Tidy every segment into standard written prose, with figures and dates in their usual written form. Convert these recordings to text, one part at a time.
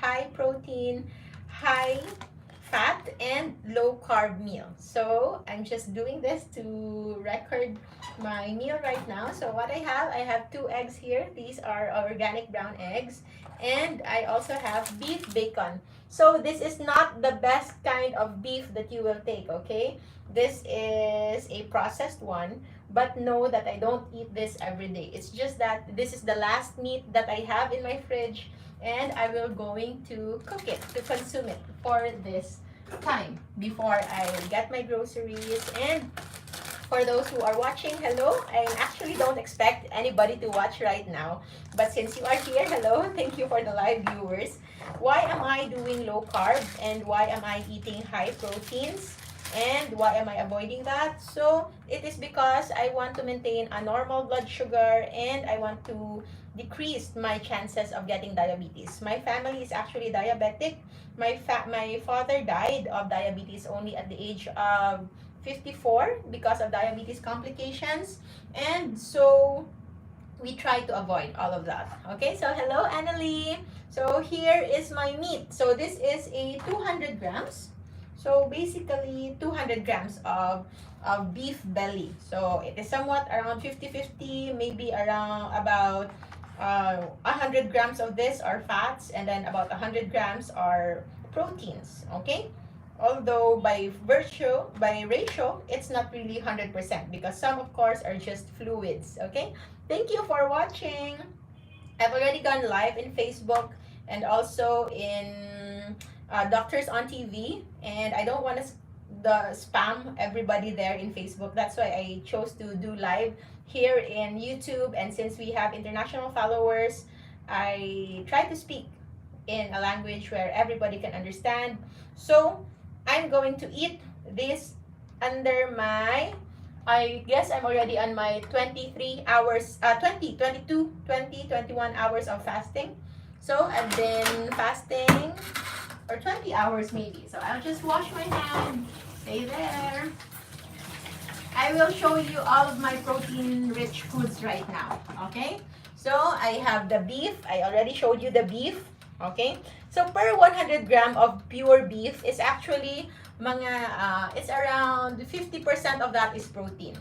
high protein, high fat, and low carb meal. So I'm just doing this to record my meal right now. So what I have 2 eggs here. These are organic brown eggs. And I also have beef bacon. So this is not the best kind of beef that you will take, okay? This is a processed one, but know that I don't eat this every day. It's just that this is the last meat that I have in my fridge, and I will going to cook it, to consume it for this time before I get my groceries. And for those who are watching, hello. I actually don't expect anybody to watch right now, but since you are here, hello. Thank you for the live viewers. Why am I doing low carb, and why am I eating high proteins, and why am I avoiding that? So it is because I want to maintain a normal blood sugar, and I want to decrease my chances of getting diabetes. My family is actually diabetic. My father died of diabetes only at the age of 54 because of diabetes complications, and so we try to avoid all of that. Okay, so hello Annalie. So here is my meat. So this is a 200 grams. So basically 200 grams of beef belly. So it is somewhat around 50-50, maybe around about 100 grams of this are fats, and then about 100 grams are proteins. Okay, although by ratio, it's not really 100% because some, of course, are just fluids. Okay, thank you for watching. I've already gone live in Facebook and also in Doctors on TV, and I don't want to spam everybody there in Facebook. That's why I chose to do live here in YouTube. And since we have international followers, I try to speak in a language where everybody can understand. So I'm going to eat this under my, I guess I'm already on my 23 hours, 21 hours of fasting. So I've been fasting for 20 hours maybe. So I'll just wash my hand. Stay there. I will show you all of my protein-rich foods right now. Okay? So I have the beef. I already showed you the beef. Okay? So per 100 gram of pure beef is actually it's around 50% of that is protein.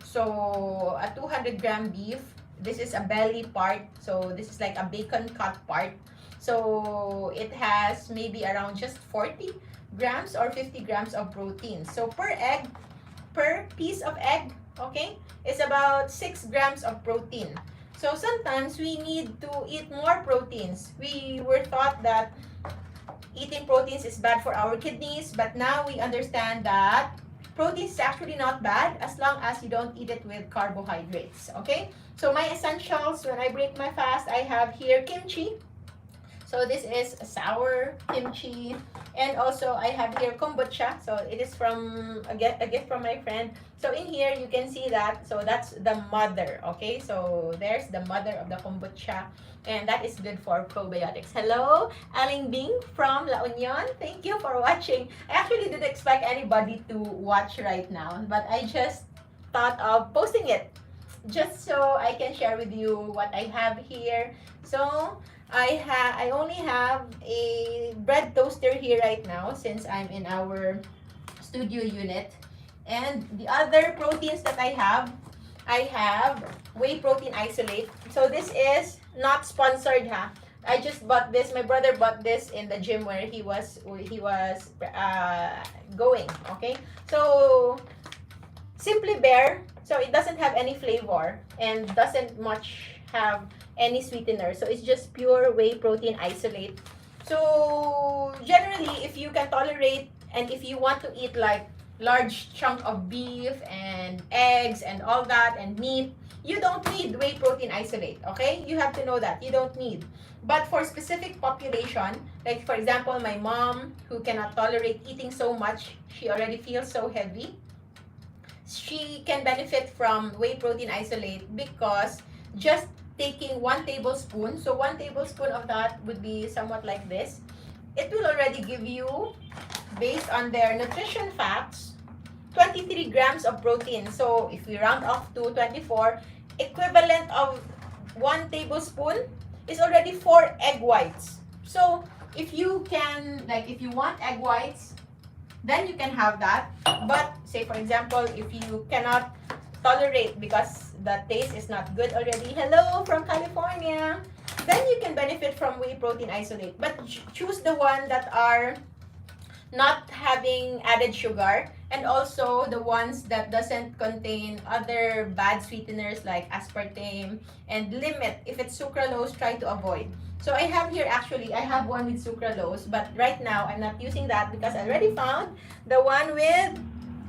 So a 200 gram beef, this is a belly part. So this is like a bacon cut part. So it has maybe around just 40 grams or 50 grams of protein. So per piece of egg, okay, is about 6 grams of protein. So sometimes we need to eat more proteins. We were taught that eating proteins is bad for our kidneys, but now we understand that protein is actually not bad as long as you don't eat it with carbohydrates. Okay, so my essentials when I break my fast, I have here kimchi. So this is sour kimchi, and also I have here kombucha. So it is from a gift from my friend. So in here you can see that. So that's the mother. Okay, so there's the mother of the kombucha, and that is good for probiotics. Hello, Aling Bing from La Union. Thank you for watching. I actually didn't expect anybody to watch right now, but I just thought of posting it just so I can share with you what I have here. So I only have a bread toaster here right now since I'm in our studio unit. And the other proteins that I have whey protein isolate. So this is not sponsored, ha. I just bought this. My brother bought this in the gym where he was going. Okay, so simply bare. So it doesn't have any flavor and doesn't much have any sweetener. So it's just pure whey protein isolate. So generally, if you can tolerate and if you want to eat like large chunk of beef and eggs and all that and meat, you don't need whey protein isolate. Okay, you have to know that you don't need. But for specific population, like for example my mom who cannot tolerate eating so much, she already feels so heavy, she can benefit from whey protein isolate because just taking 1 tablespoon, so 1 tablespoon of that would be somewhat like this. It will already give you, based on their nutrition facts, 23 grams of protein. So if we round off to 24, equivalent of 1 tablespoon is already 4 egg whites. So if you can, like if you want egg whites, then you can have that. But say for example, if you cannot tolerate because the taste is not good already, hello from California, then you can benefit from whey protein isolate. But choose the one that are not having added sugar, and also the ones that doesn't contain other bad sweeteners like aspartame, and limit if it's sucralose, try to avoid. So I have here, actually I have one with sucralose, but right now I'm not using that because I already found the one with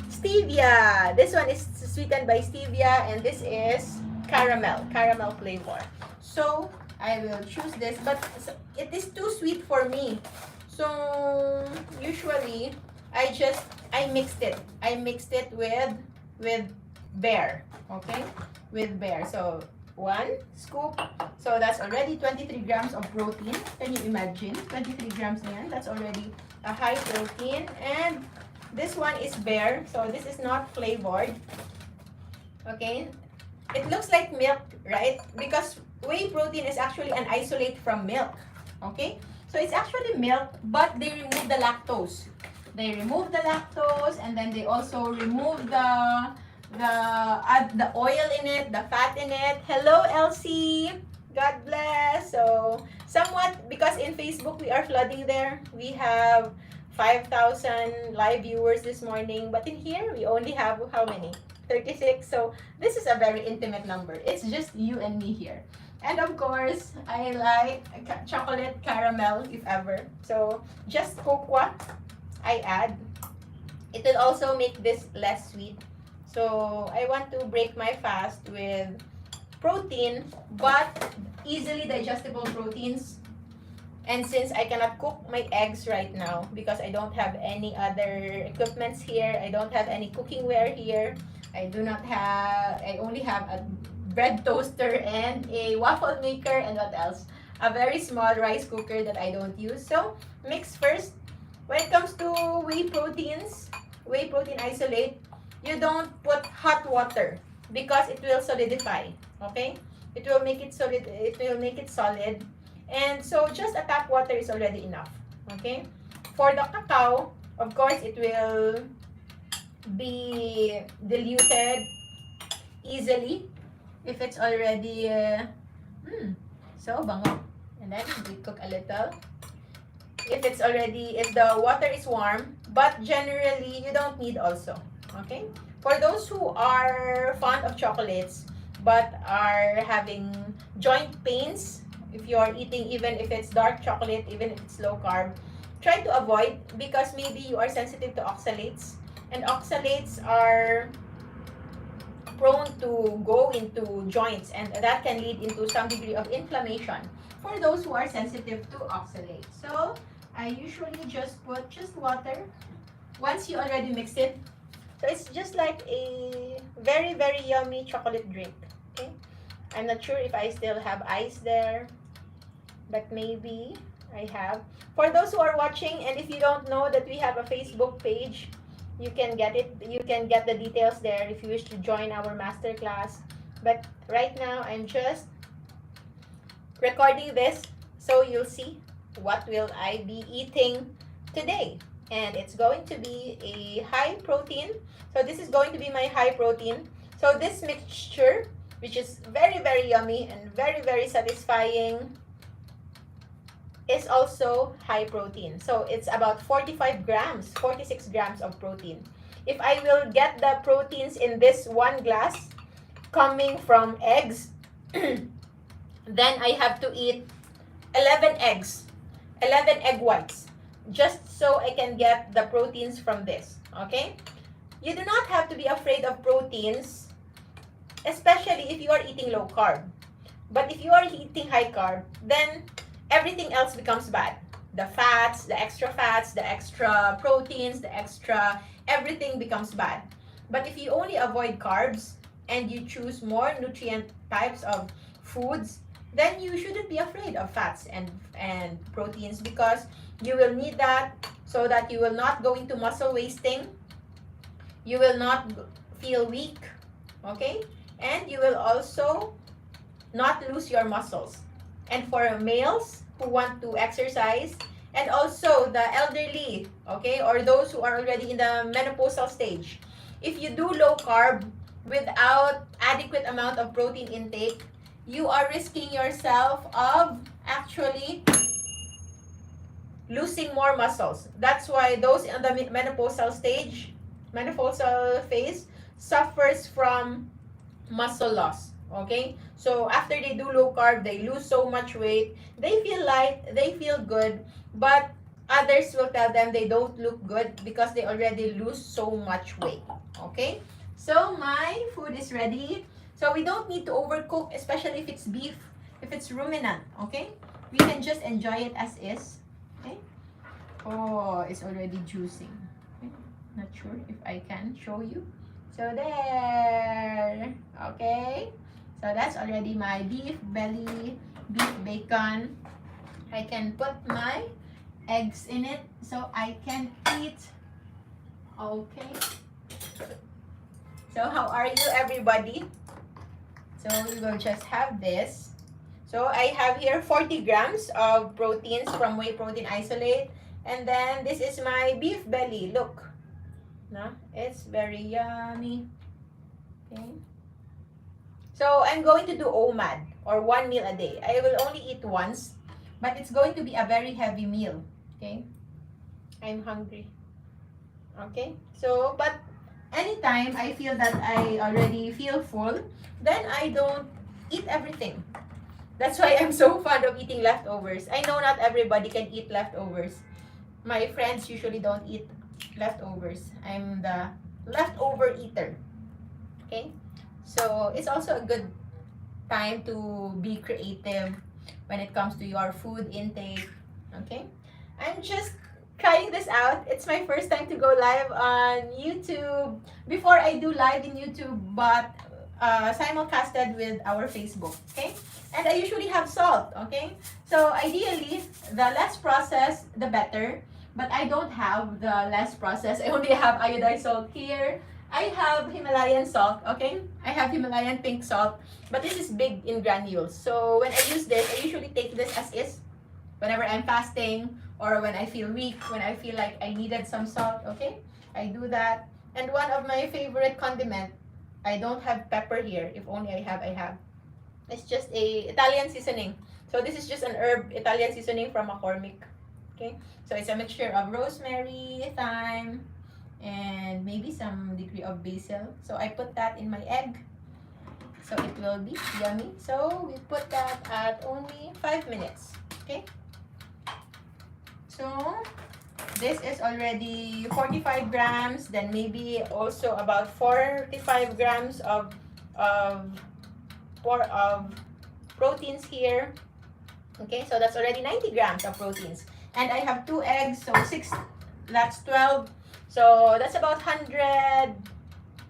stevia. This one is sweetened by stevia, and this is caramel flavor. So I will choose this, but it is too sweet for me. So usually I mixed it. I mixed it with bear, okay? With bear. So 1 scoop. So that's already 23 grams of protein. Can you imagine? 23 grams na yan. That's already a high protein. And this one is bear. So this is not flavored. Okay? It looks like milk, right? Because whey protein is actually an isolate from milk. Okay? So it's actually milk, but they remove the lactose. They remove the lactose, and then they also remove the oil in it, the fat in it. Hello, Elsie. God bless. So somewhat, because in Facebook we are flooding there. We have 5,000 live viewers this morning, but in here we only have how many? 36. So this is a very intimate number. It's just you and me here. And of course, I like chocolate caramel if ever. So just cocoa I add. It will also make this less sweet. So I want to break my fast with protein, but easily digestible proteins. And since I cannot cook my eggs right now because I don't have any other equipments here, I don't have any cooking ware here, I only have a bread toaster and a waffle maker, and what else? A very small rice cooker that I don't use. So mix first. When it comes to whey protein isolate, you don't put hot water because it will solidify. Okay? It will make it solid. It will make it solid. And so just a tap water is already enough. Okay? For the cacao, of course, it will be diluted easily if it's already so bango. And then we cook a little. If the water is warm, but generally you don't need also. Okay? For those who are fond of chocolates but are having joint pains, if you are eating, even if it's dark chocolate, even if it's low carb, try to avoid, because maybe you are sensitive to oxalates, and oxalates are prone to go into joints, and that can lead into some degree of inflammation for those who are sensitive to oxalates. So I usually just put water once you already mix it. So it's just like a very, very yummy chocolate drink. Okay, I'm not sure if I still have ice there, but maybe I have. For those who are watching, and if you don't know that we have a Facebook page, you can get it. You can get the details there if you wish to join our masterclass. But right now, I'm just recording this so you'll see what will I be eating today. And it's going to be a high protein. So this is going to be my high protein. So this mixture, which is very, very yummy and very, very satisfying, is also high protein. So it's about 45 grams, 46 grams of protein. If I will get the proteins in this 1 glass coming from eggs, then I have to eat 11 eggs, 11 egg whites, just so I can get the proteins from this. Okay? You do not have to be afraid of proteins, especially if you are eating low carb. But if you are eating high carb, then everything else becomes bad. The fats, the extra proteins, the extra, everything becomes bad. But if you only avoid carbs and you choose more nutrient types of foods, then you shouldn't be afraid of fats and proteins, because you will need that so that you will not go into muscle wasting. You will not feel weak, okay? And you will also not lose your muscles. And for males who want to exercise And also the elderly, okay, or those who are already in the menopausal stage. If you do low carb without adequate amount of protein intake, you are risking yourself of actually losing more muscles. That's why those in the menopausal stage, menopausal phase, suffers from muscle loss. Okay, so after they do low carb, they lose so much weight, they feel light, they feel good, but others will tell them they don't look good because they already lose so much weight. Okay, so my food is ready. So we don't need to overcook, especially if it's beef, if it's ruminant. Okay, we can just enjoy it as is. Okay, oh, it's already juicing. Okay, not sure if I can show you. So there, okay. So that's already my beef belly, beef bacon. I can put my eggs in it so I can eat. Okay. So how are you, everybody? So we will just have this. So I have here 40 grams of proteins from whey protein isolate. And then this is my beef belly. Look. No, it's very yummy. Okay. So I'm going to do OMAD, or 1 meal a day. I will only eat once, but it's going to be a very heavy meal. Okay. I'm hungry. Okay. So, but anytime I feel that I already feel full, then I don't eat everything. That's why I'm so fond of eating leftovers. I know not everybody can eat leftovers. My friends usually don't eat leftovers. I'm the leftover eater. Okay, so it's also a good time to be creative when it comes to your food intake. Okay, I'm just trying this out. It's my first time to go live on YouTube. Before I do live in YouTube, but simulcasted with our Facebook. Okay, and I usually have salt. Okay, so ideally the less processed the better. But I don't have the less processed. I only have iodized salt here. I have Himalayan salt, okay? I have Himalayan pink salt, but this is big in granules. So when I use this, I usually take this as is. Whenever I'm fasting or when I feel weak, when I feel like I needed some salt, okay? I do that. And one of my favorite condiment, I don't have pepper here. If only I have. It's just a Italian seasoning. So this is just an herb Italian seasoning from McCormick. Okay, so it's a mixture of rosemary, thyme, and maybe some degree of basil. So I put that in my egg, so it will be yummy. So we put that at only 5 minutes. Okay, so this is already 45 grams. Then maybe also about 45 grams of proteins here. Okay, so that's already 90 grams of proteins. And I have 2 eggs, so 6, that's 12. So that's about 100,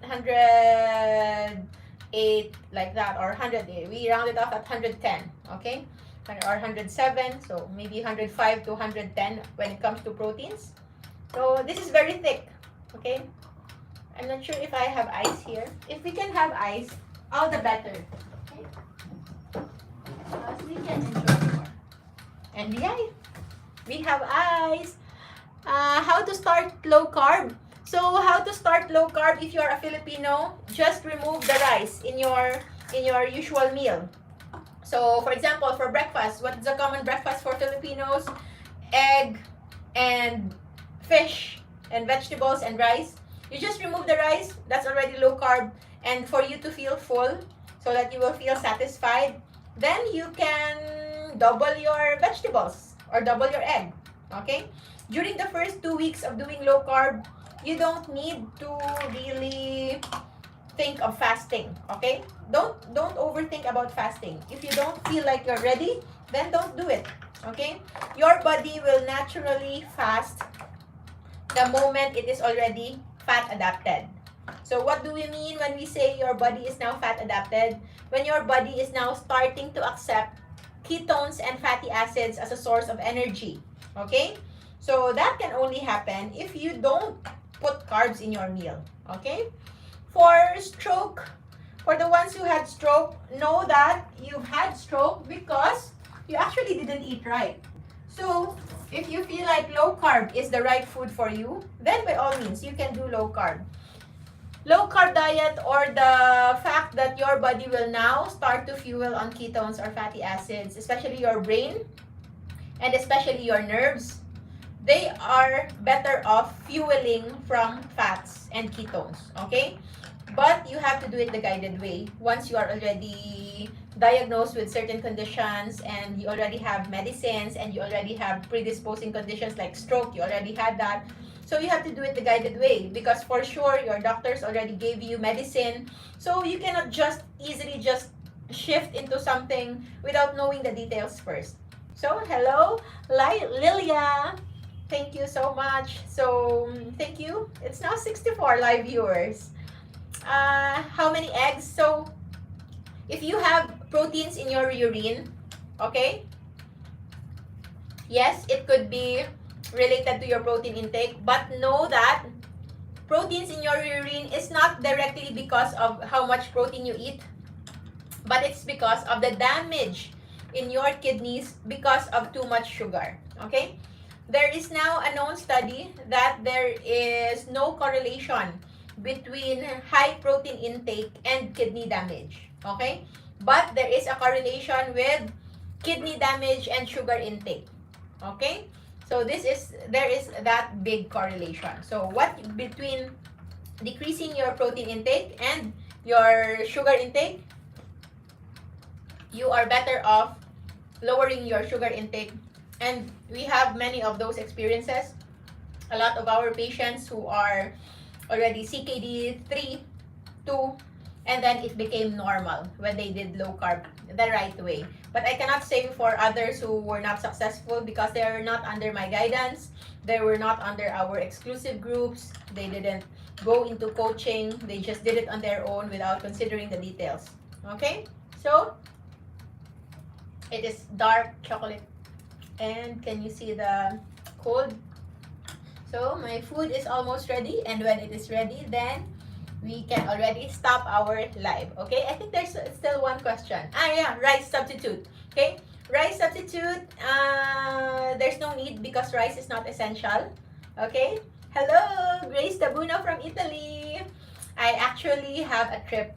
108, like that, or 100. We rounded off at 110, okay? Or 107, so maybe 105 to 110 when it comes to proteins. So this is very thick, okay? I'm not sure if I have ice here. If we can have ice, all the better, okay? Because we can enjoy more. And yeah, we have ice. How to start low carb? So how to start low carb if you are a Filipino? Just remove the rice in your usual meal. So for example, for breakfast, what is a common breakfast for Filipinos? Egg and fish and vegetables and rice. You just remove the rice. That's already low carb. And for you to feel full, so that you will feel satisfied, then you can double your vegetables or double your egg. Okay, during the first 2 weeks of doing low carb, you don't need to really think of fasting. Okay, don't overthink about fasting. If you don't feel like you're ready, then don't do it. Okay, your body will naturally fast the moment it is already fat adapted. So what do we mean when we say your body is now fat adapted? When your body is now starting to accept ketones and fatty acids as a source of energy. Okay? So that can only happen if you don't put carbs in your meal. Okay? For stroke, for the ones who had stroke, know that you've had stroke because you actually didn't eat right. So if you feel like low carb is the right food for you, then by all means, you can do low carb. Low carb diet, or the fact that your body will now start to fuel on ketones or fatty acids, especially your brain and especially your nerves, they are better off fueling from fats and ketones, okay? But you have to do it the guided way. Once you are already diagnosed with certain conditions and you already have medicines and you already have predisposing conditions like stroke, you already had that. So you have to do it the guided way, because for sure your doctors already gave you medicine. So you cannot just easily just shift into something without knowing the details first. So hello, Lilia. Thank you so much. So thank you. It's now 64 live viewers. How many eggs? So if you have proteins in your urine, okay, yes, it could be related to your protein intake, but know that proteins in your urine is not directly because of how much protein you eat, but it's because of the damage in your kidneys because of too much sugar, okay? There is now a known study that there is no correlation between high protein intake and kidney damage, okay? But there is a correlation with kidney damage and sugar intake, okay? So there is that big correlation. So what between decreasing your protein intake and your sugar intake, you are better off lowering your sugar intake. And we have many of those experiences. A lot of our patients who are already CKD 3, 2, and then it became normal when they did low carb the right way. But I cannot say for others who were not successful because they are not under my guidance. They were not under our exclusive groups. They didn't go into coaching. They just did it on their own without considering the details. Okay? So, it is dark chocolate. And can you see the code? So, my food is almost ready. And when it is ready, then we can already stop our live. Okay, I think there's still one question. Yeah, rice substitute. Okay, rice substitute, there's no need because rice is not essential. Okay, hello, Grace Tabuno from Italy. I actually have a trip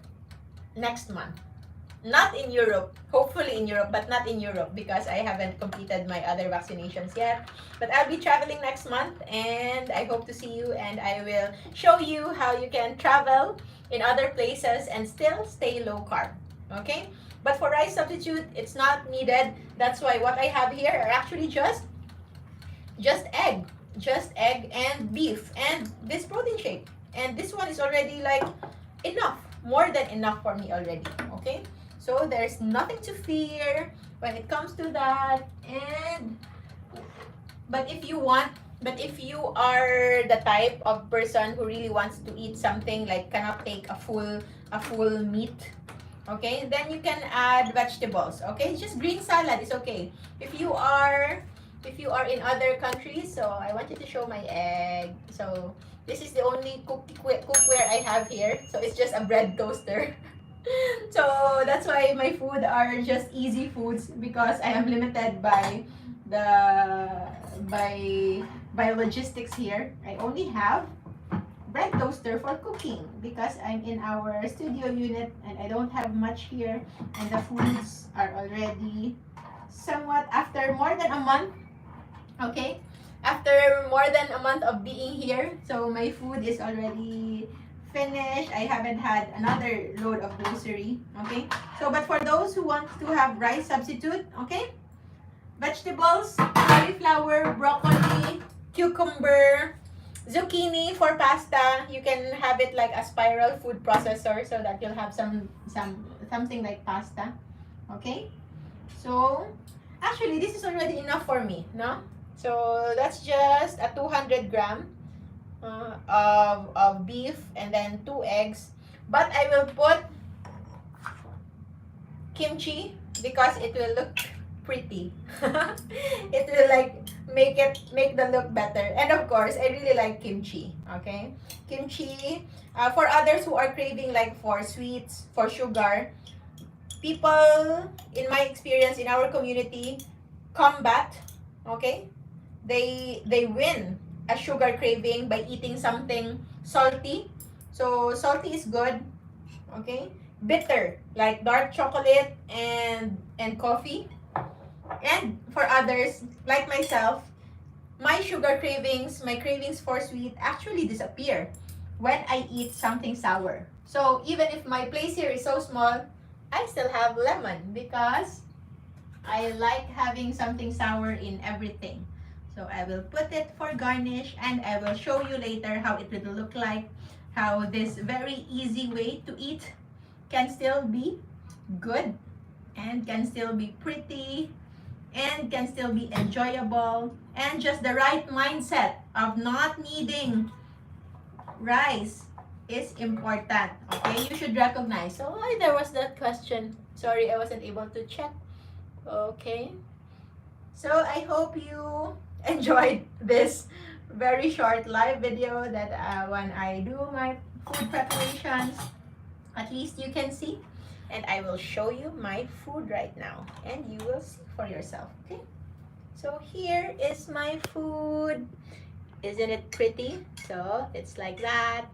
next month. Not in Europe, hopefully in Europe, but not in Europe because I haven't completed my other vaccinations yet. But I'll be traveling next month and I hope to see you, and I will show you how you can travel in other places and still stay low carb. Okay? But for rice substitute, it's not needed. That's why what I have here are actually just egg. Just egg and beef and this protein shake. And this one is already like enough. More than enough for me already. Okay? So there's nothing to fear when it comes to that. But if you are the type of person who really wants to eat something like cannot take a full meat, okay, then you can add vegetables. Okay, just green salad is okay. If you are in other countries, so I want you to show my egg. So this is the only cookware I have here. So it's just a bread toaster. So that's why my food are just easy foods because I am limited by logistics here. I only have bread toaster for cooking because I'm in our studio unit and I don't have much here, and the foods are already somewhat after more than a month. Okay, after more than a month of being here, so my food is already finished. I haven't had another load of grocery. Okay, so but for those who want to have rice substitute, okay, vegetables, cauliflower, broccoli, cucumber, zucchini for pasta. You can have it like a spiral food processor so that you'll have something like pasta. Okay, so actually this is already enough for me, no? So that's just a 200 gram of beef and then 2 eggs. But I will put kimchi because it will look pretty. It will like make the look better. And of course, I really like kimchi. Okay, kimchi. For others who are craving like for sweets, for sugar, people in my experience in our community combat. Okay, they win a sugar craving by eating something salty. So salty is good, okay? Bitter, like dark chocolate and coffee. And for others, like myself, my sugar cravings, my cravings for sweet actually disappear when I eat something sour. So even if my place here is so small, I still have lemon because I like having something sour in everything. So I will put it for garnish and I will show you later how it will look like, how this very easy way to eat can still be good and can still be pretty and can still be enjoyable, and just the right mindset of not needing rice is important. Okay, you should recognize. So why there was that question? Sorry, I wasn't able to check. Okay, so I hope you enjoyed this very short live video that when I do my food preparations, at least you can see. And I will show you my food right now and you will see for yourself. Okay, so here is my food. Isn't it pretty? So it's like that.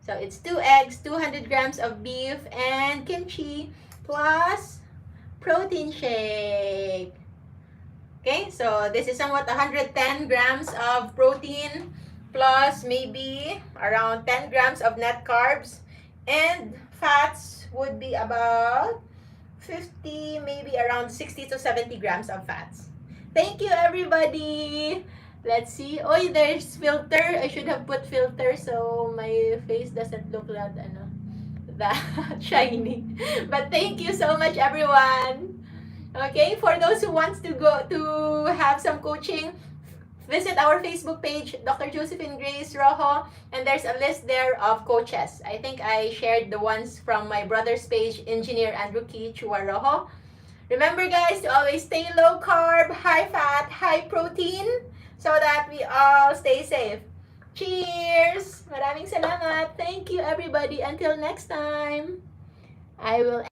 So it's 2 eggs, 200 grams of beef, and kimchi, plus protein shake. Okay, so this is somewhat 110 grams of protein, plus maybe around 10 grams of net carbs, and fats would be about 50, maybe around 60 to 70 grams of fats. Thank you, everybody. Let's see. Oh, there's filter. I should have put filter so my face doesn't look that shiny. But thank you so much, everyone. Okay, for those who wants to go to have some coaching, visit our Facebook page, Dr. Josephine Grace Rojo, and there's a list there of coaches. I think I shared the ones from my brother's page, Engineer Andrew Chua Rojo. Remember, guys, to always stay low carb, high fat, high protein, so that we all stay safe. Cheers! Maraming salamat. Thank you, everybody. Until next time, I will